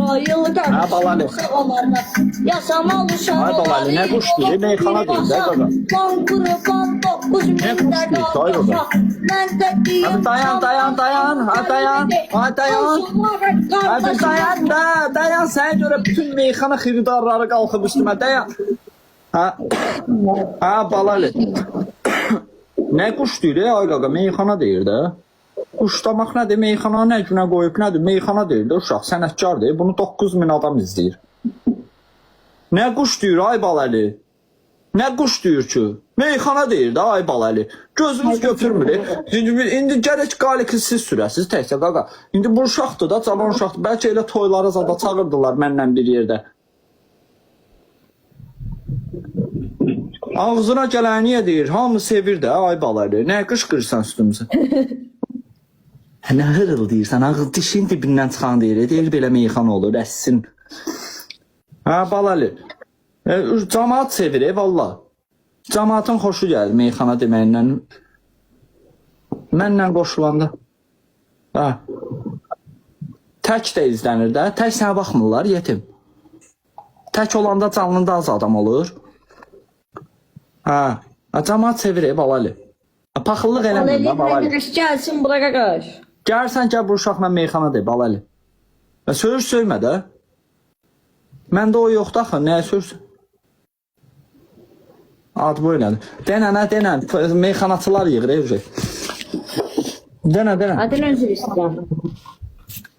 yayılır. Ha balalı. Yaşamalı Ay balalı ne kuş değil meyxana değil de qaqa. Ban qurban 9 min Ne kuş değil say baba. Mən də deyim. Hadi dayan. Ha dayan. Hadi dayan da dayan sana göre bütün meyxana xiridarları qalxıb üstümə dayan. Ha balalı. Ne kuş değil ya ay qaqa meyxana deyir də. Quşlamaq nədir? Meyxana nə günə qoyub nədir? Meyxana deyir də uşaq sənətkar deyir. Bunu 9000 adam izləyir. Nə kuş deyir ay balalı? Nə kuş deyir ki? Meyxana deyir də ay balalı. Gözümüz götürmür. İndi gərək qaliki siz sürəsiz təkcə qaqa. İndi bu uşaqdır da, cavan uşaqdır. Bəlkə elə toylara zada çağırdılar mənlə bir yerdə. Ağzına gələni deyir. Hamı sevir də ay balalı. Nə qışqırırsan üstümüzə? Nə hırıldayırsan? Ağız dişin dibindən çıxan deyir. Deyir belə meyxana olur, əssin. Ha balalı. Camaat sevir valla. Camaatın xoşu gəlir meyxana deməyindən. Mənlə qoşulanda. Ha. Tək də izlənir də. Tək sənə baxmırlar yetim. Tək olanda canlında az adam olur. Ha. Camaat sevir balalı. Paxıllıq eləmir də balalı. Gəlsin bura qaqaş. Gəlsən gəl bu uşaqla meyxana de balalı. Söymə də. Məndə o yoxdur axı, nəyə sörsün? Ad bu elədir. Denən, meyxanaçılar yığır evcək. Denən. Adın özür istəyirəm.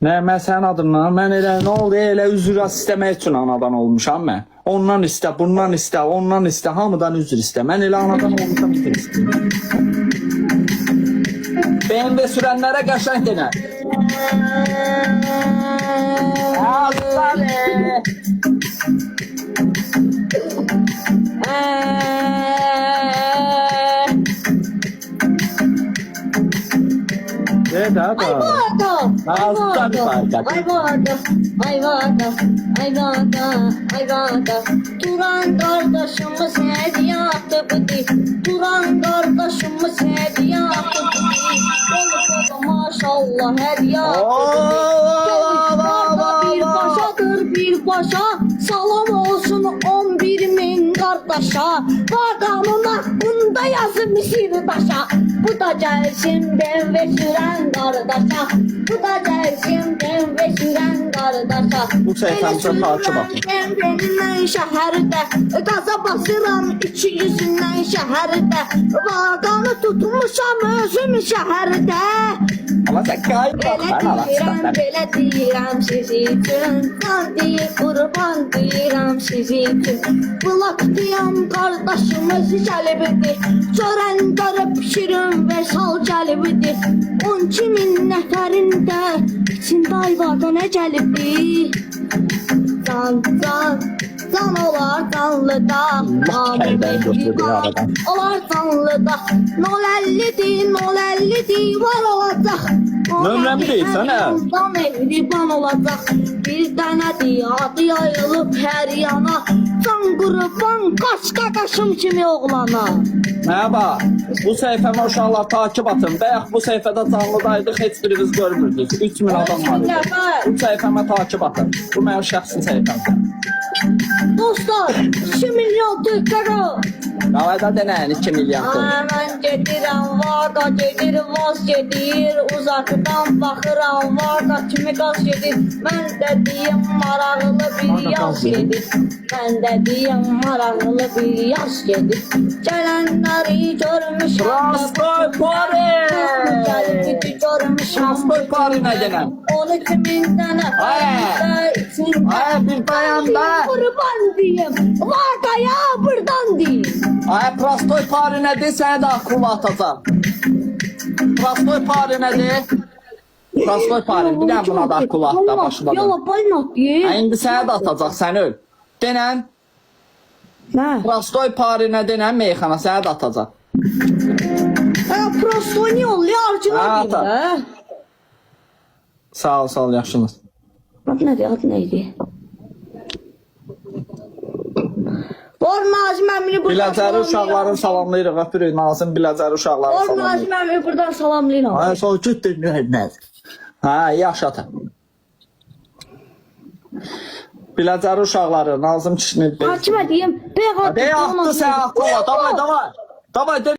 Nə, mən sənin adından, mən elə, nə oldu, elə üzr istəmək üçün anadan olmuşam mən. Ondan istə, bundan istə, ondan istə, hamıdan üzr istə. Mən elə anadan olmuşam, üzr istəyirəm. BMW sürənlərə qəşəng denən. Aslanı. Ne daha da? Ayvada. Turan kardeşimiz hediye yaptı bıdı. Turan kardeşimiz hediye yaptı bıdı. Dolu maşallah hediye yaptı bıdı. Bir başadır bir başa. Salam olsun 11.000 kardeşa. Adamın hakkında yazmışır taşa. Bu da gelsin ben ve süren kardeşa. Bu da gelsin ben ve süren kardeşa. Bu sayfamıza takip atın. Ben benimle şehirde. Gaza basıram 200'ünden şehirde. Vaganı tutmuşam özüm şehirde. Ama sen kayıp bak ben alasın. Belə deyirəm sizi üçün. Can deyir qurban deyirəm sizi üçün. Bulaqdıyam qardaşımız gəlibidir. Görən görüb şirin və sal gəlibidir. 12.000 nəfərin də içində ayvada nə gəlibdir? Can olar canlıda. Olar canlıda. 050'dir var olacaq. Nömrəmi deyirsən hə? Mehriban olacaq. Bir dənədir adı yayılıb hər yana. Can qurban qaç qaqaşım kimi oğlana. Merhaba, bu sayfama uşaqlar takip atın. Bayaq bu sayfada canlıdaydıq, heç biriniz görmürdünüz. 3000 adam var idi. Bu sayfama takip atın. Bu mənim şəxsi sayfam. Dostlar, 2 milyon Türklərə. Qalayda denən 2 milyon Türk. Mən gedirəm, var da gedir, vaz gedir. Uzaqdan baxıram, var da kimi qaz gedir. Mən də deyim, maraqlı bir yaz gedir. Mən də deyim, maraqlı bir yaz gedir. Gələnləri görmüşəm. Prostoy Pari! Gəlib görmüşəm. Prostoy Pari nə denən? 12.000 dənə. Ay bir dayan da. Qurban deyim, vaqaya buradan deyim. Ay prostoy Pari nədir? Səni də akılla atacaq. Prostoy Pari nədir? Prostoy Pari, bir dənə buna da akılla atda başıma da. Yola boynat deyim. İndi səni də atacaq, səni öl. Denən. Nə? Prostoy Pari nə denən meyxana səni də atacaq. Prostoy ne oluyor? Arcılar deyim də. Sağ ol, yaxşınız. Adı neydi? Var Nazım əmini buradan Biləcəri uşaqların salamlayırıq, öpürük Nazım Biləcəri uşaqları Var salamlayırıq. Nazım əmini buradan salamlayıram. Ay, sol getdir, nədir? Hə, yaxşı ata. Biləcəri uşaqları, Nazım kişini. Hakimə deyim, De, attı sen, attı. Davay, davay. Davay, de.